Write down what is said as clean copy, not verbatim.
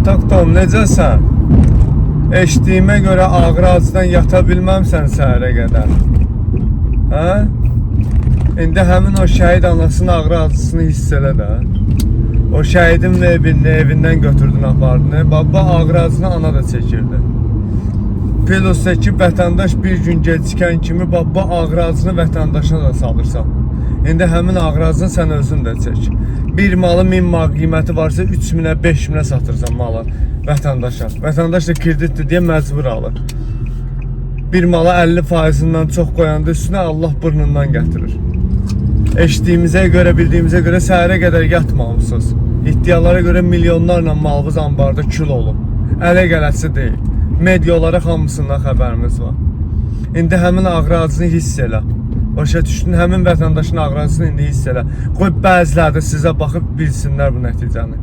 Kontaktom, necəsən? Eşitdiyimə görə ağrı-acıdan yata bilməmsən səhərə qədər. Hə? İndi həmin o şəhid anasının ağrı-acısını hiss elə də. O şəhidin evindən götürdün, apardın. Baba ağrı-acısını ana da çəkirdi. Plus ki, vətəndaş bir gün gecikən kimi baba ağrı-acısını vətəndaşına da salırsan. İndi həmin ağrı-acısını sən özün də çək. Bir malı 1000 manat qiyməti varsa 3000-ə, 5000-ə satırsan malı vətəndaşa. Vətəndaş da kreditdir deyə məcbur alır. Bir mala 50%-dən çox qoyanda üstünə Allah burnundan gətirir. Eşitdiyimizə görə, bildiyimizə görə səhərə qədər yatmamısınız. İddialara görə milyonlarla malımız ambarda kül olub. Ələ gələsi deyil. Media olaraq hamısından xəbərimiz var. İndi həmin ağrı-acısını hiss elə. Başa düşdün, həmin vətəndaşın ağrı-acısını indi hiss elə. Qoy bəziləri də sizə baxıb bilsinlər bu nəticəni.